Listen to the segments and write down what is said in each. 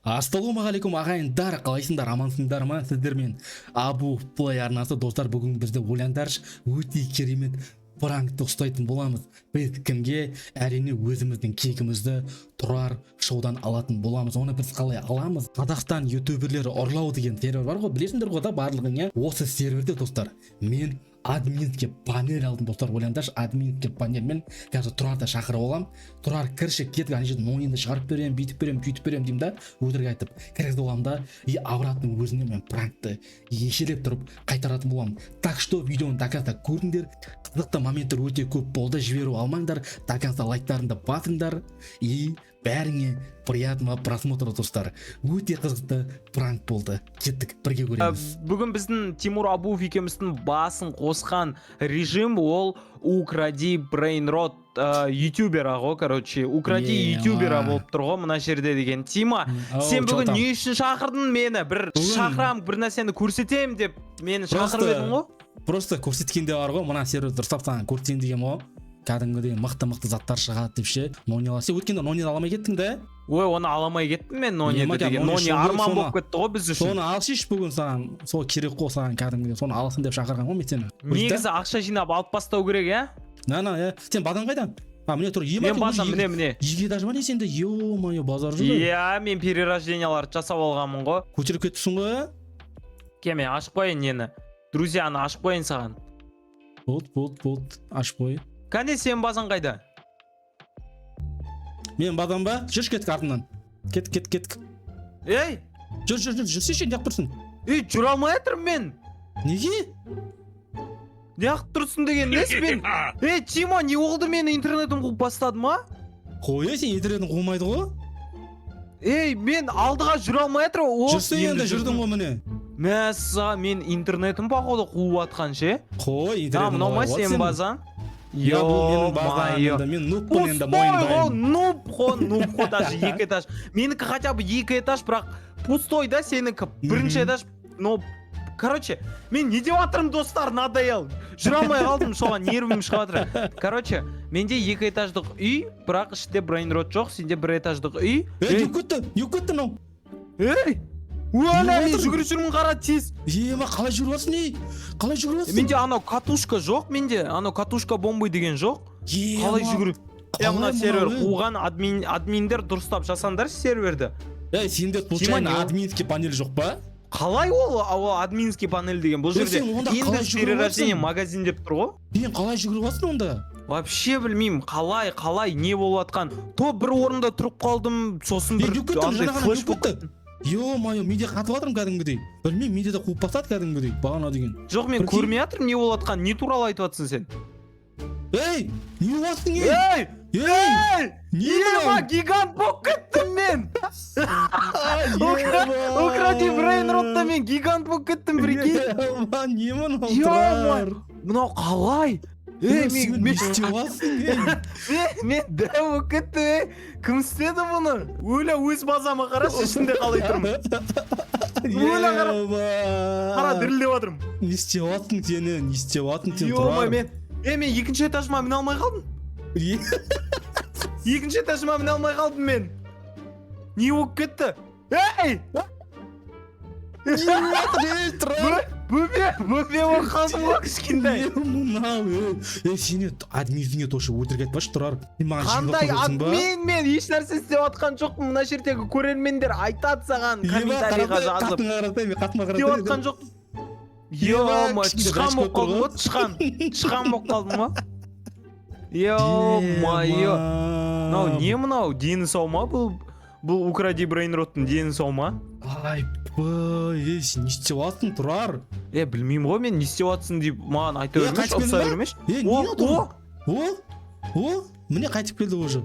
Ассалаумағалейкум ағайындар, қалайсыңдар, амансыңдар ма? Сіздермен Абу Плей арнасы достар, бүгін бізді ойландаршы, өте керемет пранкты ұстайтын боламыз. Біз кімге? Әрине өзіміздің кегімізді Тұрар шоудан алатын боламыз. Оны біз қалай аламыз? Қазақстан ютуберлері ұрлау деген сервер бар ғой, білесіңдер ғой да барлығын. Осы серверде достар, мен админге панель алдым достар, ойлаңдаршы, админге панельмен қазір Тұрарды шақырып аламын. Тұрар кірші кетіп, ана жерден ойынды шығарып беремін, бүйтіп беремін, сөйтіп беремін деймін да, өтірік айтып кіргізіп аламын да, и обратно өзіне мен пранкты ешелеп тұрып қайтаратын боламын. Так что видеоны до конца көріңдер. Қызықты моменттер өте көп болды, жіберу алмаңдар, до конца лайктарыңды басыңдар и бәріңе приятного просмотра достар. Өте қызықты пранк болды. Кеттік, бірге көреміз. Бүгін біздің Тимур Абуов екеуміздің басын қосқан режим ол укради брейнрот ютубера ғой, короче, укради ютубера болып тұр ғой мына жерде деген. Тима, сен бүгін не үшін шақырдың мені? Бір шақырам, бір нәрсені көрсетем деп мені шақырып едің ғой? Просто көрсеткенде бар ғой, мына сервер дұрыстап саған көрсетейін деген ғой. Кәдімгідей мықты заттар шығады деп ше. Нониала, сен өткенде нониді аламай кеттің да? Ой, оны аламай кеттім мен нониді деген. Нони арман болып кетті ғой біз үшін. Соны алшиш бүгін саған, сол керек қой саған кәдімгідей. Соны алсын деп шақырған ғой мен сені. Негізі ақша жинап алып бастау керек, ә? Сен базан қайдан? Міне тұр, мен базан, міне. Екі этаж ма не сенде? Ё-моё, базар жүр. Иә, мен перерожденияларды жасап алғанмын ғой. Көтеріп кеттісің ғой? Мен ашып қойын нені. Друзьяны ашып қойын саған. Болды, ашып қой. Кәне сен базан қайда? Мен базан ба? Жүрш кеттік артынан. Кеттік. Ей! Жүрсеші, неғып тұрсың? Ей, жүр алмай атырым мен. Неге? Неғып тұрсың деген нес мен? Ей, Тима, не олды мені интернетім қуып бастады ма? Қой, сен интернетін қуылмайды ғой? Ей, мен алдыға жүр алмай атыр. Жүрсің енді жүрдің ғой міне. Мәсіға, мен интернетім бақуды қуып атқан ше? Қой, интернетін қуып атқан сен базан? Ё-моё, мен нубпын енді мойындаймын. Нуб қой, даже екі этаж. Менікі хотя бы екі этаж, бірақ пустой да, сенікі бірінші этаж. Но, короче, мен не деп атырым достар, надоел. Жүр алмай қалдым, соған нервім шығып атыр. Короче, менде екі этаждық үй, бірақ іште брейнрот жоқ, сенде бір этаждық үй. Ей, не кетті мынау? Ей! Уәлә, мен жүгіріп жүрмін қара тез. Ема, қалай жүріп жатсың, ей? Қалай жүріп жатсың? Менде анау катушка жоқ, менде анау катушка бомбой деген жоқ. Қалай жүгіріп? Мына сервер қуған админдер дұрыстап жасаңдар серверді. Ей, сенде случайно админский панель жоқ па? Қалай ол админский панель деген? Бұл жерде индекс перерождение магазин деп тұр ғой. Мен қалай жүгіріп жатсың онда? Вообще білмеймін, қалай не болып жатқан. То бір орында тұрып қалдым, сосын бір флеш болды. Ё-моё, менде қатып жатырмын кәдімгідей. Білмеймін, менде де қуып бастады кәдімгідей, бағана деген. Жоқ, мен көрмей жатырмын не болып жатқан, не туралы айтып жатсың сен? Ей, не болып жатсың, ей? Ема, гигант болып кеттім мен! Укради брейнротта мен гигант болып кеттім, прикинь. Ема, не мынау Тұрар? Мынау қалай? Ей, мен істеп жатсың, мен дәу болып кеттім, кім істеді бұны? Өлі өз базама қарашы, ішінде қалай тұрмын. Өлі қара дірілдеп жатырмын. Не істеп жатсың сен, Тұрар? Мен екінші этажыма міне алмай қалдым. Екінші этажыма міне алмай қалдым мен. Не болып кетті? Ей! Бөбе болып қалдым ғой кішкентай. Сені админге тошы өтірік айтпашы, Тұрар. Қандай админ, мен еш нәрсе істеп жатқан жоқпын. Мына жердегі көрермендер айтады саған комментарийға жазып. Істеп жатқан жоқпын. Ё-ма, тышқан болып қалдым ғой, тышқан болып қалдым ма? Ё-майо. Мынау не мынау? Дені сау ма бұл? Бұл укради брейнроттың дені сау ма? Ей, сен не істеп жатсың, Тұрар? Білмеймін ғой, мен не істеп жатсың деп маған айта бермеш, ұқса бермеш. Міне қайтып келді уже.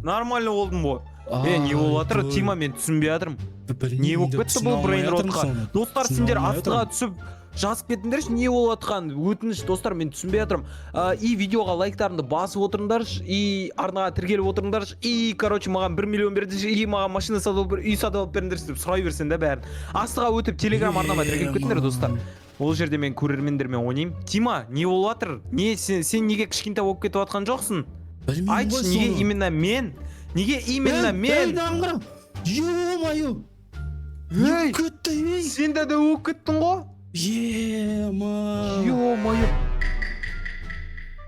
Нормально болдым ғой. Не болып жатыр, Тима, мен түсінбей жатырмын. Не болып кетті бұл брейнротқа? Достар, сендер астыға түсіп жазып кетіңдерші, не болып жатқан? Өтініш, достар, мен түсінбей жатырмын. И видеоға лайктарыңды басып отырыңдаршы, и арнаға тіркеліп отырыңдаршы, и, короче, маған 1 миллион бердіңдерші, и маған машина сатып алып, үй сатып алып беріңдерші деп сұрай берсен де бәрін. Астыға өтіп телеграм арнама тіркеліп кетіңдер, достар. Ол жерде мен көрермендермен ойнаймын. Тима, не болып жатыр? Сен неге кішкентай болып кетіп жатқан жоқсың? Айтшы, неге именно мен? Ё-моё, Ей, кетті ей сен де өп кеттің ғой. ема Ё-моё.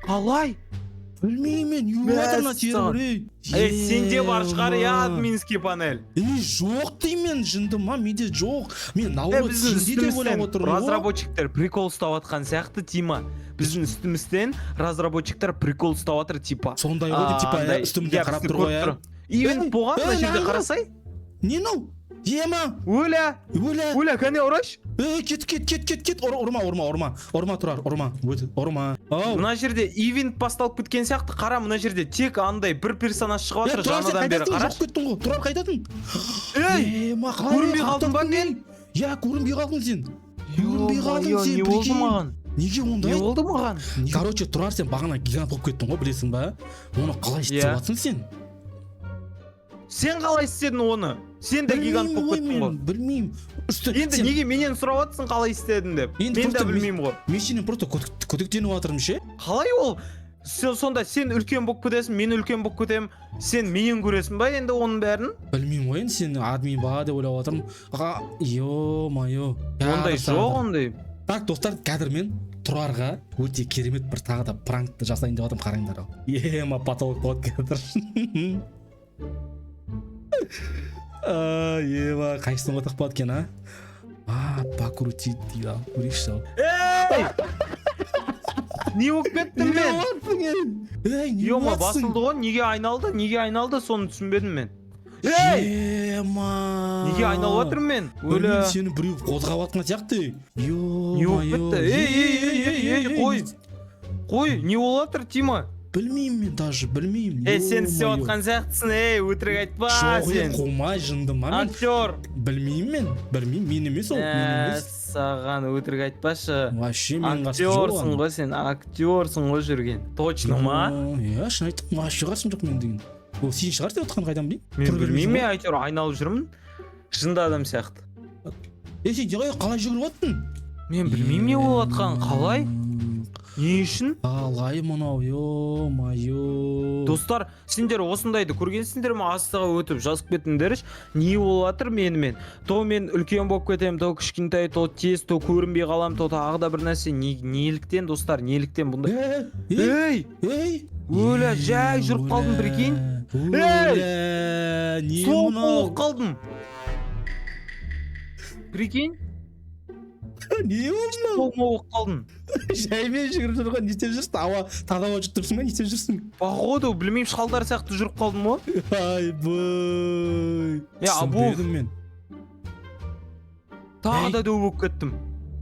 Қалай? білмеймін мен юватырна теріп ей Сенде бар шығар админский панель. жоқ деймін жындым ма менде жоқ мен наоборот Біздің сенде деп ойлап үстімізден отырмын ғой. разработчиктер прикол ұстап жатқан сияқты Тима. Біздің үстімізден разработчиктер прикол ұстап жатыр типа. сондай ғой деп типа андай, үстімде иә, қарап бізді тұр ғой көріп тұр. Ивент болған мына жерде ей, қарасай. не мынау ема Өлә, өлә кәне ұрайшы. кет ұрма тұрар ұрма ау Мына жерде ивент басталып кеткен сияқты. Қара, мына жерде тек андай бір персонаж шығып жатыр жаңадан бері қарашы. жоқ кеттің ғой тұрар қайтатын Ей, ема көрінбей қалдың ба мен? иә көрінбей қалдың сен көрінбей қалдың сен Не болды прикинь. маған? неге Не ондай болды маған? короче тұрар сен бағана гигант болып кеттің ғой білесің ба оны қалай істеп Иә. жатсың сен Сен қалай істедің оны? Сен де гигант болып кеттің ғой. білмеймін Енді неге менен сұрап жатсың қалай істедің деп? Енді Мен де просто білмеймін ғой. мен сенен просто күдіктеніп жатырмын ше Қалай ол? Сонда сен үлкен болып кетесің, мен үлкен болып кетемін. Сен менен көресің ба енді оның бәрін? білмеймін ғой енді сен админ ба деп ойлап жатырмын ё-моё Ондай жоқ ондай. так достар қазір мен тұрарға өте керемет бір тағы да пранкты жасайын деп жатырмын қараңдар ау ема потолок болады қазір ема қайсысын отақ болады екен покрутить дейді ал көрейікші ал Ей! Не болып кеттім мен? ей не Ё-ма, басылды ғой, неге айналды, соны түсінбедім мен. Ей! ема Неге айналып жатырмын мен? білмеймін сені біреу қозғап жатқан сияқты Не болып кетті? Ей, қой, не болып жатыр, Тима? білмеймін мен даже білмеймін Сен істеп жатқан сияқтысың, өтірік айтпа сен. жоқ қумай жындым ма мен Актер. білмеймін мен емес ол мен емес Саған өтірік айтпашы. вообще мен қасым жоқ Актерсың ғой сен, актерсың ғой жүрген. Точно ма? иә шын айттым вообще қасым жоқ мен деген ол сен шығар деп отқан қайдан білейін Мен білмеймін, мен әйтеуір айналып жүрмін. Жынды адам сияқты. сен қалай жүгіріп жаттың Мен білмеймін не болып жатқанын, қалай? Не үшін? қалай мынау ё-моё Достар, сендер осындайды көргенсіңдер ме? Астыға өтіп жазып кетіңдерші. Не болып жатыр менімен? То мен үлкен болып кетемін, то кішкентай, то тез, то көрінбей қаламын, то тағы да бір нәрсе. Неліктен достар, неліктен бұндай? Ей! Өлә, жай жүріп қалдым, прикинь. не Соғып мынау болып қалдым. Прикинь? не болды Соғып болып қалдым. жаймен жүгіріп жүрген не істеп жүрсің таза ауа жұтып тұрсың ба не істеп жүрсің Походу, білмеймін, шалдар сияқты жүріп қалдым ғой. айбой Абу. мен Тағы да дөу болып кеттім.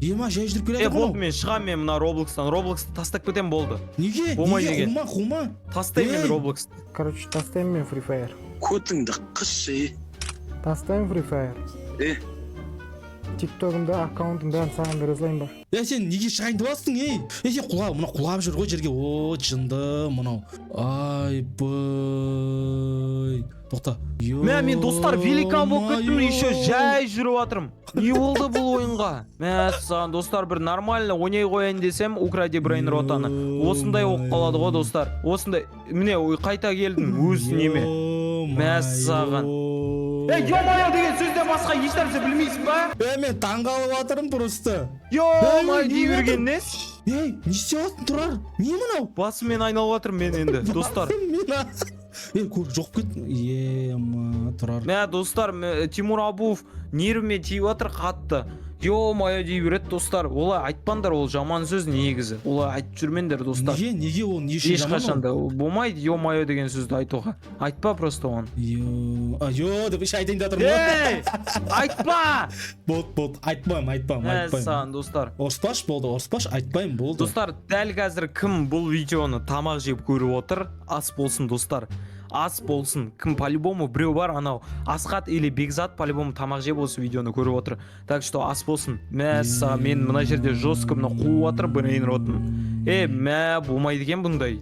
ема жай жүріп келе жатыр Болды, мен шығамын мен мына Роблоксты тастап кетем болды. неге болмай неге деген. хума Тастаймын мен Ей! Роблоксты. Короче, тастаймын мен Free Fire. Көтіңді қысшы. Тастаймын Free Fire. Тиктогымда аккаунтым бәрін саған бере салайын ба? сен неге шығайын деп жатсың сен құлап жүр ғой жерге о жынды мынау айбой тоқта Мен достар великан болып кеттім, еще жай жүріп жатырмын. Не болды бұл ойынға? Саған достар бір нормально ойнай қояйын десем, Укради Брейн Ротаны. Осындай болып қалады ғой достар. Осындай, міне қайта келдім өз неме. Саған. Ё-моё деген сөзден басқа ешнәрсе білмейсің ба? мен таңғалып жатырмын просто Ё-моё дей берген не? не істеп жатсың тұрар не мынау Басыммен айналып жатырмын мен енді, достар. жоқ кеттің ема тұрар Достар, Тимур Абуов нервіме тиіп жатыр қатты. Ё-моё дей береді достар. Олай айтпаңдар, ол жаман сөз негізі. Олай айтып жүрмеңдер достар. неге ол не үшін жаман Ешқашанда болмайды ё-моё деген сөзді айтуға. Айтпа просто оны. деп іш айтайын да тұрмын Айтпа! болды айтпаймын Саған достар. ұрыспаш айтпаймын болды Достар, дәл қазір кім бұл видеоны тамақ жеп көріп отыр? Ас болсын достар. Ас болсын. Кім по-любому біреу бар анау. Асхат или Бекзат по-любому тамақ жеп осы видеоны көріп отыр. Так что ас болсын. Саған мен мына жерде жестко мына қуып отыр Брейн Ротын. Болмайды екен бұндай.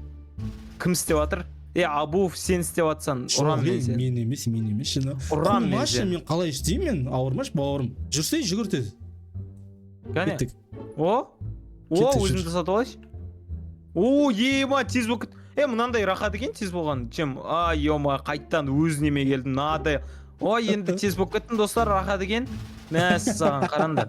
Кім істеп жатыр? Абуов сен істеп жатсаң ұрам мен сен. мен емес шыны Ұрам мен сен. мен қалай істеймін ауырмашы бауырым жүрсей жүгір тез Кәне. кеттік Өзімді сатып алайшы. Ема тез болып кет. Мынандай рахат екен тез болған. Чем ё-ма қайттан өз неме келдім. Мынадай ой енді тез болып кеттім достар, рахат екен. Мәссаған, қараңдар.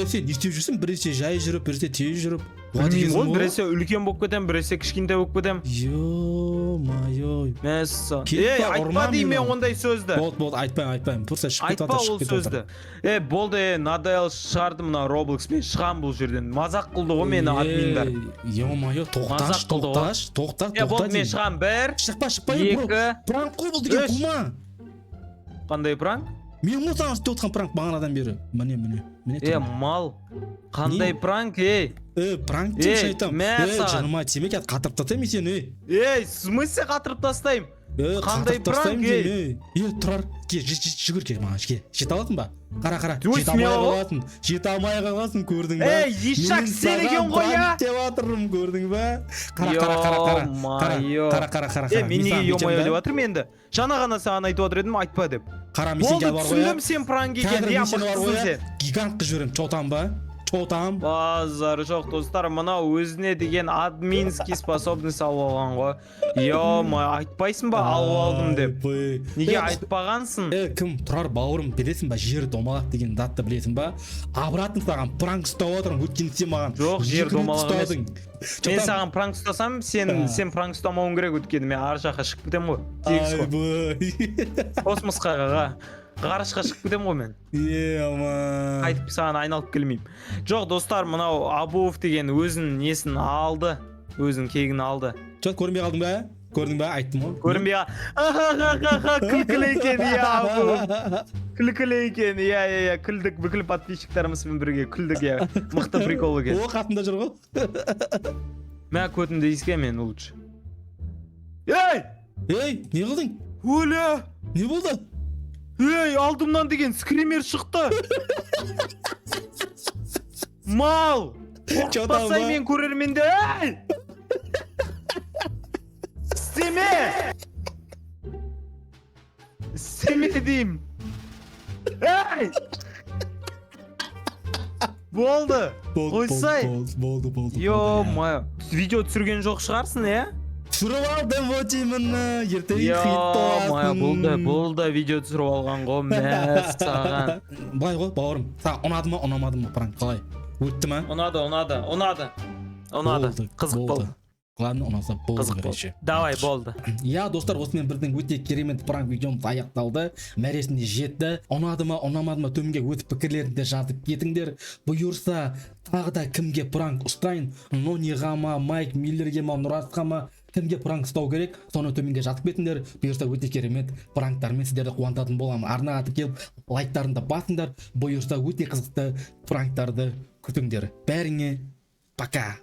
Сен не істеп жүрсің? Біресе жай жүріп, біресе тез жүріп. Білмеймін ғой, біресе үлкен болып кетем, біресе кішкентай болып кетем. Ё-моё. Мәссаған. Кетпе, Айтпа ұрма деймін мені. ондай сөзді. Болды, айтпаймын. Просто шығып кетіп Айтпа жатыр, ол шығып кетіп сөзді. жатыр. Болды, надоел шарды мына Roblox-пен шығам бұл жерден. Мазақ қылды ғой мені админдар. Ё-моё, Мазақ қылды ғой. тоқта Болды, мен шығам. 1, Шықпа, 2, пранк қой бұл деген 3. қума. қандай пранк? Мен ғой саған істеп отқан пранк бағанадан бері. Міне. Мал. Қандай пранк, Пранк деп айтам. саған. Жаныма тиме кет, қатырып тастаймын сені. В смысле қатырып тастаймын? Қандай пранк, тұрар, жүгір ке маған, жете алатын ба? Қара, Ой, жете алмай қаласың, көрдің ба? ешак сен екен ғой, пранк деп жатырмын, көрдің ба? Қара. Мен неге ё-моё деп жатырмын енді? Жаңа ғана саған айтып отыр едім, айтпа деп. Қара, мен сенге бар ғой. түсіндім сен пранк екен, мықтысың сен. Гигант қыз жіберем, чотам ба? Чотам. Базар жоқ достар, мынау өзіне деген админский способность алып алған ғой. Ё-моё, айтпайсың ба алып алдым деп? Неге айтпағансың? Кім? Тұрар бауырым, білесің ба, жер домалақ деген затты білесің ба? Обратно саған пранк ұстап отырмын, өйткені сен маған жоқ, жер домалақ емес. Мен Чотам. саған пранк ұстасам, сен пранк ұстамауың керек, өйткені мен ар жаққа шығып кетем ғой. Тегіс ғой. Космосқа ғарышқа шығып кетем ғой мен. Е-ма. Қайтып саған айналып келмеймін. Жоқ достар, мынау Абуов деген өзінің несін алды, өзінің кегін алды. Чот, көрінбей қалдың ба? Көрдің ба? Айттым ғой. Көрінбей күлкілі екен, Абуов. Күлкілі екен, күлдік, бүкіл подписчиктарымызбен бірге күлдік, мықты прикол екен. О, қасында жүр ғой. Мә көтімді еске мен лучше. Ей, не қылдың? Оля! Не болды? Алдымнан деген скример шықты. Мал! Қорқытпасай мен көрерменде. Істеме деймін. Болды. Қойсай. Болды. Ё-моё. Видео түсірген жоқ шығарсың, Түсіріп алдым, вот именно. Ертең хит боласың. Болды, видео түсіріп алған ғой, мәссаған. Былай ғой, бауырым. Саған ұнады ма, ұнамады ма пранк? Қалай? Өтті ма? Ұнады. Қызық болды. Ладно, ұнаса болды, короче. Давай, болды. Достар, осымен бірдің өте керемет пранк видеомыз аяқталды. Мәресіне жетті. Ұнады ма, ұнамады ма, төменге өтіп пікірлерінде жазып кетіңдер. Бұйырса, тағы да кімге пранк ұстайын? Нониға ма, Майк Миллерге ма, Нұратқа ма? Кімге пранк ұстау керек? Соны төменге жатып кетіңдер. Бұйырса, өте керемет пранктармен сіздерді қуантатын боламын. Арнаға келіп, лайктарында басыңдар. Бұйырса, өте қызықты пранктарды күтіңдер. Бәріңе пока.